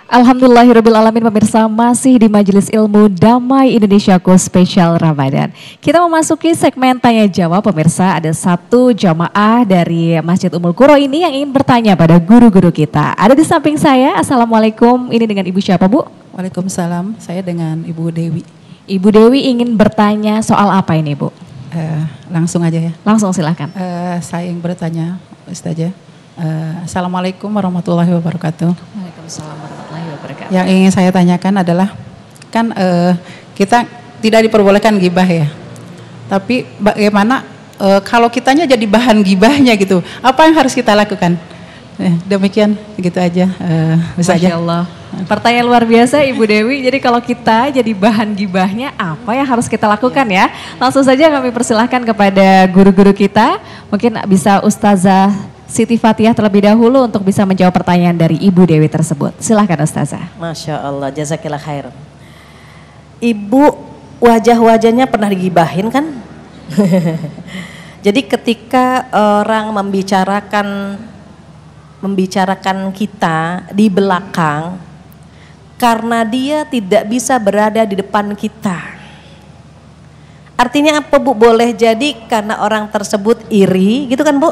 Alhamdulillahirrabbilalamin, pemirsa, masih di Majelis Ilmu Damai Indonesiaku spesial Ramadan. Kita memasuki segmen tanya jawab, pemirsa. Ada satu jamaah dari Masjid Ummul Qura ini yang ingin bertanya pada guru-guru kita. Ada di samping saya. Assalamualaikum, ini dengan Ibu siapa, Bu? Waalaikumsalam, saya dengan Ibu Dewi. Ibu Dewi ingin bertanya soal apa ini, Bu? Langsung aja ya. Langsung silahkan. Saya ingin bertanya, Ustazah. Assalamualaikum warahmatullahi wabarakatuh. Waalaikumsalam warahmatullahi wabarakatuh. Yang ingin saya tanyakan adalah, kan kita tidak diperbolehkan gibah ya. Tapi bagaimana kalau kitanya jadi bahan gibahnya gitu, apa yang harus kita lakukan? Demikian, gitu aja. Masya Allah. Pertanyaan luar biasa Ibu Dewi. Jadi kalau kita jadi bahan gibahnya, apa yang harus kita lakukan ya? Langsung saja kami persilahkan kepada guru-guru kita. Mungkin bisa Ustazah Siti Fathiah terlebih dahulu untuk bisa menjawab pertanyaan dari Ibu Dewi tersebut. Silahkan Ustazah. Masya Allah, jazakillah khair. Ibu, wajah-wajahnya pernah digibahin kan? Jadi ketika orang membicarakan kita di belakang, karena dia tidak bisa berada di depan kita. Artinya apa, Bu? Boleh jadi karena orang tersebut iri, gitu kan, Bu?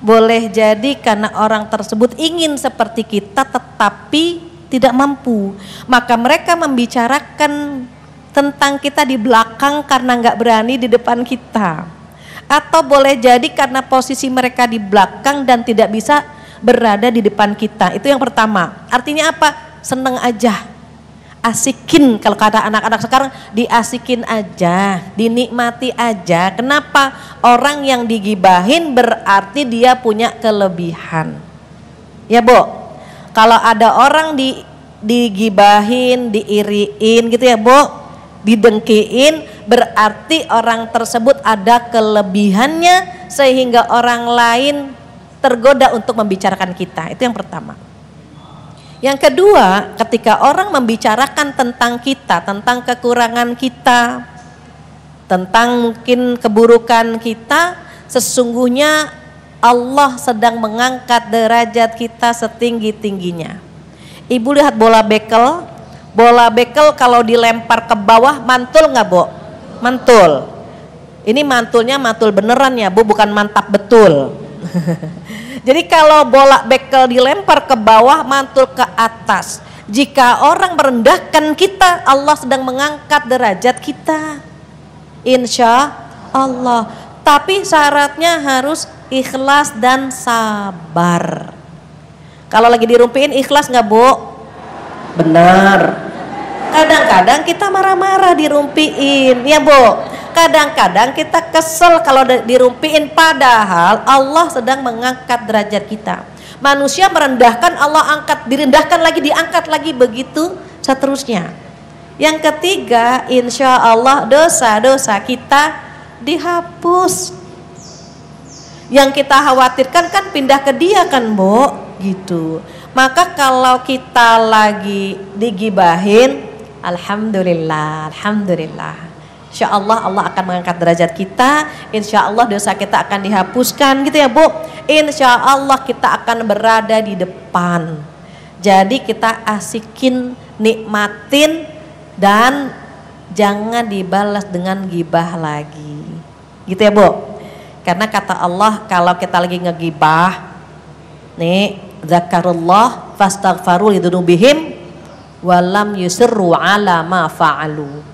Boleh jadi karena orang tersebut ingin seperti kita tetapi tidak mampu. Maka mereka membicarakan tentang kita di belakang karena nggak berani di depan kita. Atau boleh jadi karena posisi mereka di belakang dan tidak bisa berada di depan kita. Itu yang pertama. Artinya apa? Seneng aja. Asikin, kalau kata anak-anak sekarang, diasikin aja, dinikmati aja. Kenapa? Orang yang digibahin berarti dia punya kelebihan. Ya, Bu. Kalau ada orang digibahin, diiriin gitu ya, Bu, didengkiin, berarti orang tersebut ada kelebihannya sehingga orang lain tergoda untuk membicarakan kita. Itu yang pertama. Yang kedua, ketika orang membicarakan tentang kita, tentang kekurangan kita, tentang mungkin keburukan kita, sesungguhnya Allah sedang mengangkat derajat kita setinggi-tingginya. Ibu lihat bola bekel kalau dilempar ke bawah mantul nggak, Bu? Mantul. Ini mantulnya mantul beneran ya, Bu, bukan mantap betul. Jadi kalau bola bekel dilempar ke bawah, mantul ke atas. Jika orang merendahkan kita, Allah sedang mengangkat derajat kita. Insya Allah. Tapi syaratnya harus ikhlas dan sabar. Kalau lagi dirumpiin ikhlas nggak, Bu? Benar. Kadang-kadang kita marah-marah dirumpiin, ya, Bu. Kadang-kadang kita kesel kalau dirumpiin, padahal Allah sedang mengangkat derajat kita. Manusia merendahkan, Allah angkat, direndahkan lagi, diangkat lagi, begitu seterusnya. Yang ketiga, insya Allah dosa-dosa kita dihapus. Yang kita khawatirkan kan pindah ke dia kan, Bu, gitu. Maka kalau kita lagi digibahin, alhamdulillah, alhamdulillah. Insya Allah Allah akan mengangkat derajat kita. Insya Allah dosa kita akan dihapuskan, gitu ya, Bu. Insya Allah kita akan berada di depan. Jadi kita asikin, nikmatin, dan jangan dibalas dengan gibah lagi, gitu ya, Bu. Karena kata Allah, kalau kita lagi ngegibah, nih, zakarullah fastaghfaru lidunubihim walam yusirru ala ma fa'alu.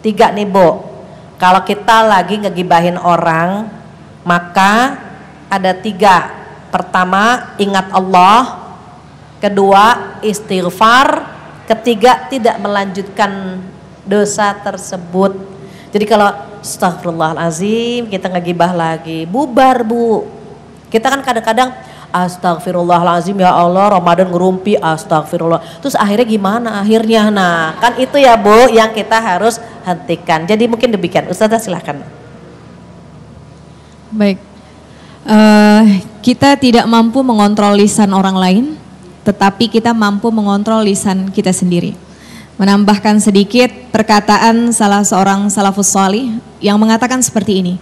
3 nih, Bu. Kalau kita lagi ngegibahin orang, maka ada 3. Pertama, ingat Allah. Kedua, istighfar. Ketiga, tidak melanjutkan dosa tersebut. Jadi kalau astagfirullahalazim, kita ngegibah lagi, bubar, Bu. Kita kan kadang-kadang astagfirullahalazim, ya Allah, Ramadan ngerumpi, astagfirullah. Terus akhirnya gimana akhirnya? Nah, kan itu ya, Bu, yang kita harus hentikan. Jadi mungkin demikian. Ustazah silakan. Baik, kita tidak mampu mengontrol lisan orang lain, tetapi kita mampu mengontrol lisan kita sendiri. Menambahkan sedikit perkataan salah seorang salafus salih yang mengatakan seperti ini.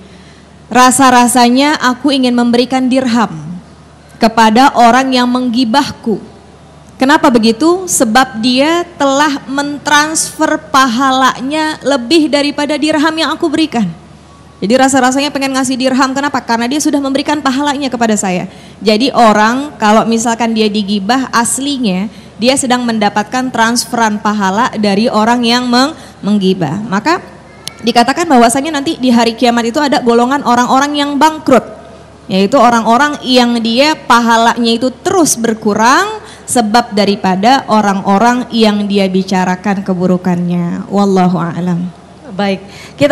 Rasa-rasanya aku ingin memberikan dirham kepada orang yang menggibahku, Kenapa begitu? Sebab dia telah mentransfer pahalanya lebih daripada dirham yang aku berikan. Jadi rasa-rasanya pengen ngasih dirham, kenapa? Karena dia sudah memberikan pahalanya kepada saya. Jadi orang kalau misalkan dia digibah, aslinya dia sedang mendapatkan transferan pahala dari orang yang menggibah. Maka dikatakan bahwasanya nanti di hari kiamat itu ada golongan orang-orang yang bangkrut, yaitu orang-orang yang dia pahalanya itu terus berkurang sebab daripada orang-orang yang dia bicarakan keburukannya. Wallahu a'lam. Baik, kita